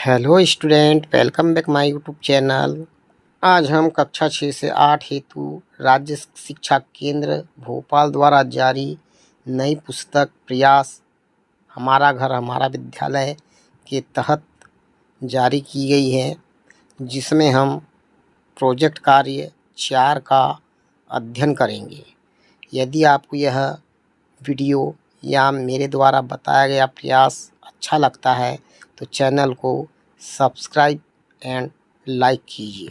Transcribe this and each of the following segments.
Hello student, welcome back my YouTube channel. आज हम कक्षा 6 से 8 हेतु राज्य शिक्षा केंद्र भोपाल द्वारा जारी नई पुस्तक प्रयास हमारा घर हमारा विद्यालय के तहत जारी की गई है, जिसमें हम प्रोजेक्ट कार्य 4 का अध्ययन करेंगे। यदि आपको यह वीडियो या मेरे द्वारा बताया गया प्रयास अच्छा लगता है तो चैनल को सब्सक्राइब एंड लाइक कीजिए।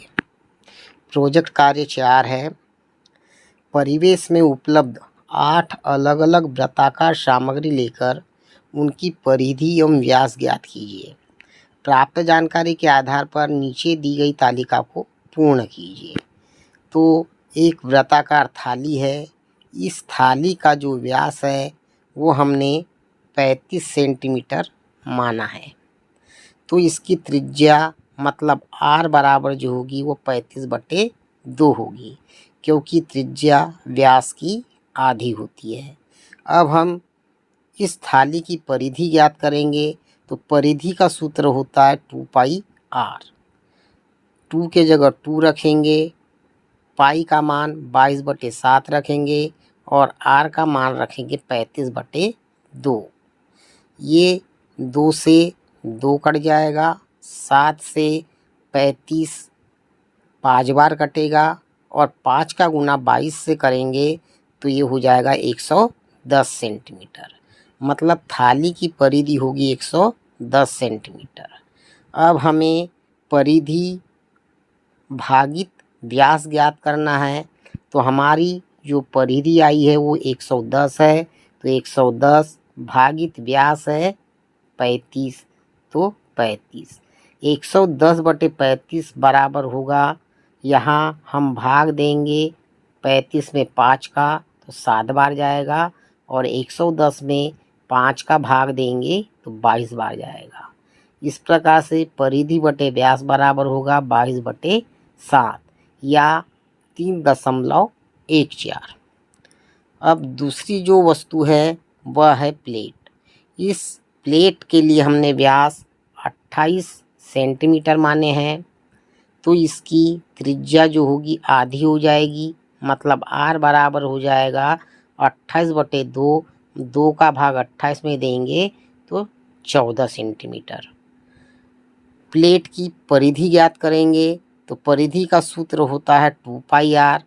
प्रोजेक्ट कार्य 4 है। परिवेश में उपलब्ध 8 अलग अलग वृत्ताकार सामग्री लेकर उनकी परिधि एवं व्यास ज्ञात कीजिए। प्राप्त जानकारी के आधार पर नीचे दी गई तालिका को पूर्ण कीजिए। तो एक वृत्ताकार थाली है। इस थाली का जो व्यास है वो हमने 35 सेंटीमीटर माना है। तो इसकी त्रिज्या मतलब r बराबर जो होगी वो 35/2 होगी, क्योंकि त्रिज्या व्यास की आधी होती है। अब हम इस थाली की परिधि ज्ञात करेंगे। तो परिधि का सूत्र होता है 2πr। 2 के जगह 2 रखेंगे, पाई का मान 22/7 रखेंगे और r का मान रखेंगे 35/2। ये 2 से 2 कट जाएगा, 7 से 35 5 बार कटेगा और 5 का गुना 22 से करेंगे तो ये हो जाएगा 110 सेंटीमीटर। मतलब थाली की परिधि होगी 110 सेंटीमीटर। अब हमें परिधि भागित व्यास ज्ञात करना है। तो हमारी जो परिधि आई है वो 110 है, तो 110 भागित व्यास है 35, तो 35 110/35 बराबर होगा। यहाँ हम भाग देंगे 35 में 5 का तो 7 बार जाएगा और 110 में 5 का भाग देंगे तो 22 बार जाएगा। इस प्रकार से परिधि बटे व्यास बराबर होगा 22/7 या 3.14। अब दूसरी जो वस्तु है वह है प्लेट। इस प्लेट के लिए हमने व्यास 28 सेंटीमीटर माने हैं। तो इसकी त्रिज्या जो होगी आधी हो जाएगी, मतलब r बराबर हो जाएगा 28/2। 2 का भाग 28 में देंगे तो 14 सेंटीमीटर। प्लेट की परिधि ज्ञात करेंगे। तो परिधि का सूत्र होता है 2πr।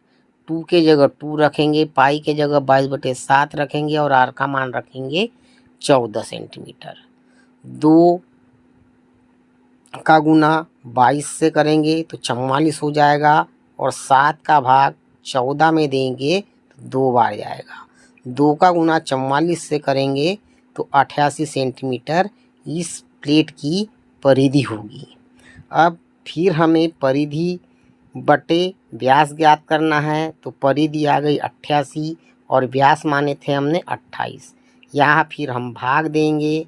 2 के जगह 2 रखेंगे, पाई के जगह 22/7 रखेंगे और r का मान रखेंगे 14 सेंटीमीटर। 2 का गुना 22 से करेंगे तो 44 हो जाएगा और 7 का भाग 14 में देंगे तो 2 बार जाएगा। 2 का गुना 44 से करेंगे तो 88 सेंटीमीटर इस प्लेट की परिधि होगी। अब फिर हमें परिधि बटे व्यास ज्ञात करना है। तो परिधि आ गई 88 और व्यास माने थे हमने 28। यहाँ फिर हम भाग देंगे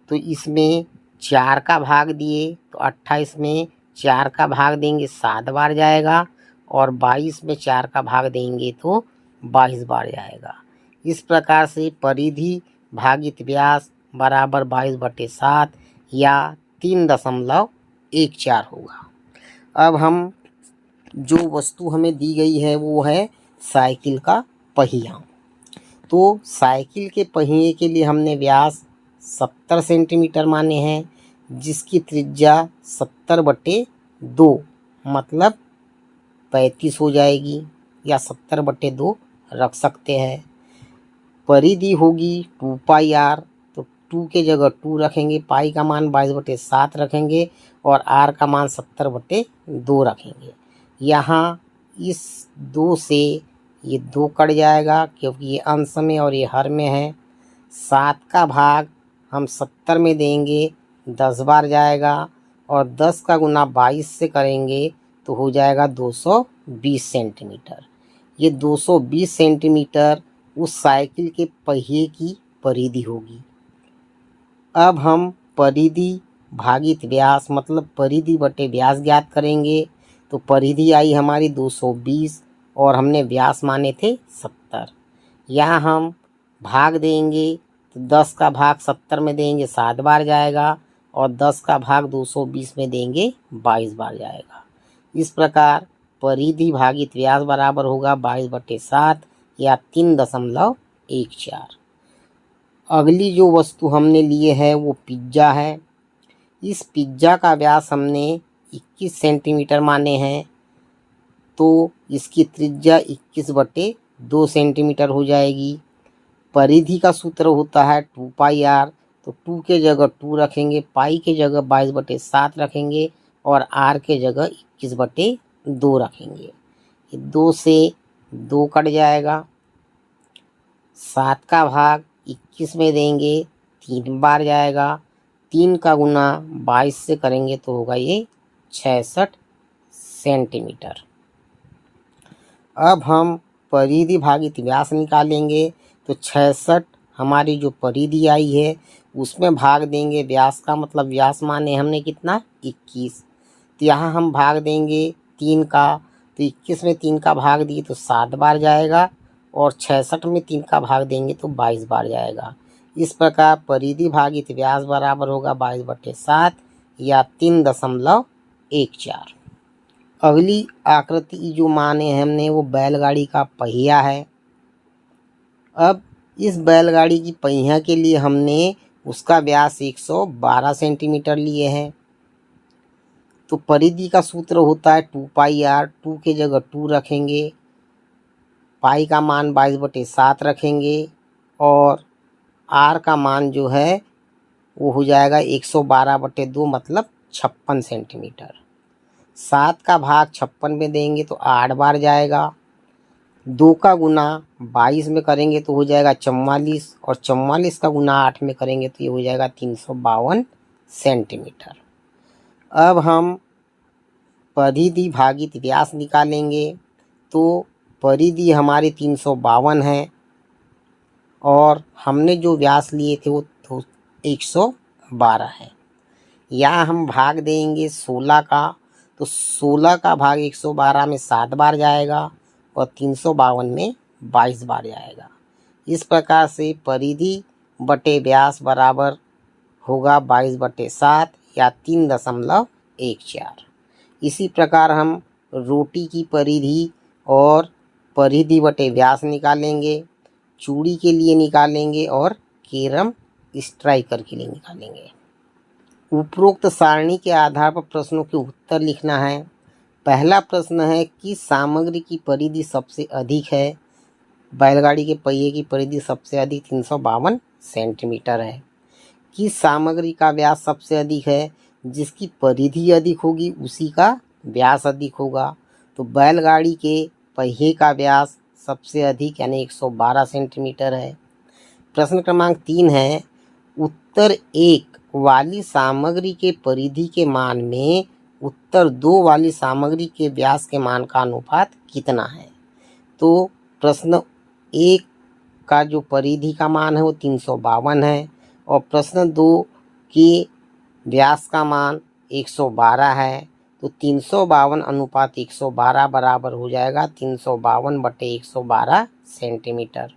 तो इसमें 4 का भाग दिए तो 28 में 4 का भाग देंगे 7 बार जाएगा और 22 में 4 का भाग देंगे तो 22 बार जाएगा। इस प्रकार से परिधि भागित व्यास बराबर 22/7 या 3.14 होगा। अब हम जो वस्तु हमें दी गई है वो है साइकिल का पहिया। तो साइकिल के पहिए के लिए हमने व्यास 70 सेंटीमीटर माने हैं, जिसकी त्रिज्या 70/2 मतलब 35 हो जाएगी या 70/2 रख सकते हैं। परिधि होगी 2πr। तो 2 के जगह 2 रखेंगे, पाई का मान 22/7 रखेंगे और r का मान 70/2 रखेंगे। यहाँ इस 2 से ये 2 कट जाएगा क्योंकि ये अंश में और ये हर में है। 7 का भाग हम 70 में देंगे 10 बार जाएगा और 10 का गुना 22 से करेंगे तो हो जाएगा 220 सेंटीमीटर। ये 220 सेंटीमीटर उस साइकिल के पहिए की परिधि होगी। अब हम परिधि भागित व्यास मतलब परिधि बटे व्यास ज्ञात करेंगे। तो परिधि आई हमारी 220 और हमने व्यास माने थे 70। यहाँ हम भाग देंगे तो 10 का भाग 70 में देंगे 7 बार जाएगा, और 10 का भाग 220 में देंगे 22 बार जाएगा। इस प्रकार परिधि भागित व्यास बराबर होगा 22/7 या 3.14। अगली जो वस्तु हमने लिए है वो पिज्जा है। इस पिज्जा का व्यास हमने 21 सेंटीमीटर माने हैं, तो इसकी त्रिज्या 21/2 सेंटीमीटर हो जाएगी। परिधि का सूत्र होता है 2πr, तो 2 के जगह 2 रखेंगे, पाई के जगह 22/7 रखेंगे और r के जगह 21/2 रखेंगे। 2 से 2 कट जाएगा, 7 का भाग 21 में देंगे 3 बार जाएगा, 3 का गुना 22 से करेंगे तो होगा ये 66 सेंटीमीटर। अब हम परिधि भागित व्यास निकालेंगे, तो 66 हमारी जो परिधि आई है उसमें भाग देंगे व्यास का, मतलब व्यास माने हमने कितना 21, तो यहाँ हम भाग देंगे 3 का, तो 21 में 3 का भाग दिए तो 7 बार जाएगा, और 66 में 3 का भाग देंगे तो 22 बार जाएगा। इस प्रकार परिधि भागित व्यास बराबर होगा 22/7 या 3.14। अगली आकृति जो माने हमने वो बैलगाड़ी का पहिया है। अब इस बैलगाड़ी की पहिया के लिए हमने उसका व्यास 112 सेंटीमीटर लिए हैं, तो परिधि का सूत्र होता है 2πr, 2 के जगह 2 रखेंगे, पाई का मान 22/7 रखेंगे और r का मान जो है वो हो जाएगा 112/2 मतलब 56 सेंटीमीटर। 7 का भाग 56 में देंगे तो 8 बार जाएगा, 2 का गुना 22 में करेंगे तो हो जाएगा 44, और 44 का गुना 8 में करेंगे तो ये हो जाएगा 352 सेंटीमीटर। अब हम परिधि भागित व्यास निकालेंगे, तो परिधि हमारी 352 है और हमने जो व्यास लिए थे वो 112 है। यहाँ हम भाग देंगे 16 का, तो 16 का भाग 112 में 7 बार जाएगा और 352 में 22 बार जाएगा। इस प्रकार से परिधि बटे व्यास बराबर होगा 22/7 या 3.14। इसी प्रकार हम रोटी की परिधि और परिधि बटे व्यास निकालेंगे, चूड़ी के लिए निकालेंगे और कैरम स्ट्राइकर के लिए निकालेंगे। उपरोक्त सारणी के आधार पर प्रश्नों के उत्तर लिखना है। पहला प्रश्न है कि सामग्री की परिधि सबसे अधिक है। बैलगाड़ी के पहिए की परिधि सबसे अधिक 352 सेंटीमीटर है। किस सामग्री का व्यास सबसे अधिक है? जिसकी परिधि अधिक होगी उसी का व्यास अधिक होगा। तो बैलगाड़ी के पहिए का व्यास सबसे अधिक यानी 112 सेंटीमीटर है। प्रश्न क्रमांक 3 है, उत्तर 1 वाली सामग्री के परिधि के मान में उत्तर 2 वाली सामग्री के व्यास के मान का अनुपात कितना है? तो प्रश्न 1 का जो परिधि का मान है वो 352 है और प्रश्न 2 के व्यास का मान 112 है। तो 352 अनुपात 112 बराबर हो जाएगा 352/112 सेंटीमीटर।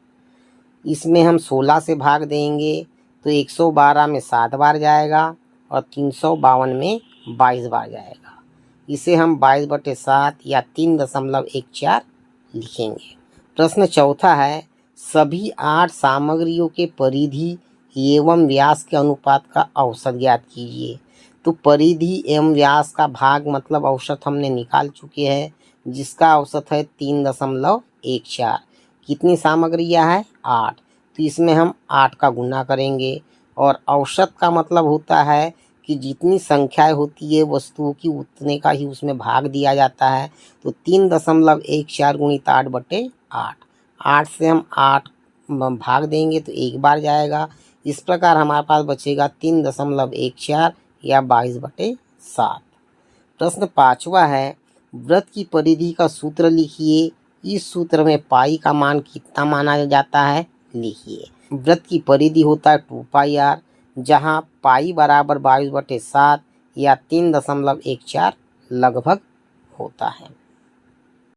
इसमें हम 16 से भाग देंगे तो 112 में 7 बार जाएगा और 352 में 22 बार जाएगा। इसे हम 22/7 या 3.14 लिखेंगे। प्रश्न चौथा है, सभी 8 सामग्रियों के परिधि एवं व्यास के अनुपात का औसत ज्ञात कीजिए। तो परिधि एवं व्यास का भाग मतलब औसत हमने निकाल चुके हैं, जिसका औसत है 3.14। कितनी सामग्रियां है? 8। तो इसमें हम 8 का गुना करेंगे और औसत का मतलब होता है कि जितनी संख्याएं होती है वस्तुओं की उतने का ही उसमें भाग दिया जाता है। तो 3.14 गुणित 8/8। 8 से हम 8 भाग देंगे तो 1 बार जाएगा। इस प्रकार हमारे पास बचेगा 3.14 या 22/7। प्रश्न 5वां है, वृत्त की परिधि का सूत्र लिखिए। इस सूत्र में पाई का मान कितना माना जाता है? लिखिए। वृत्त की परिधि होता है 2πr, जहां पाई बराबर 22/7 या 3.14 लगभग होता है।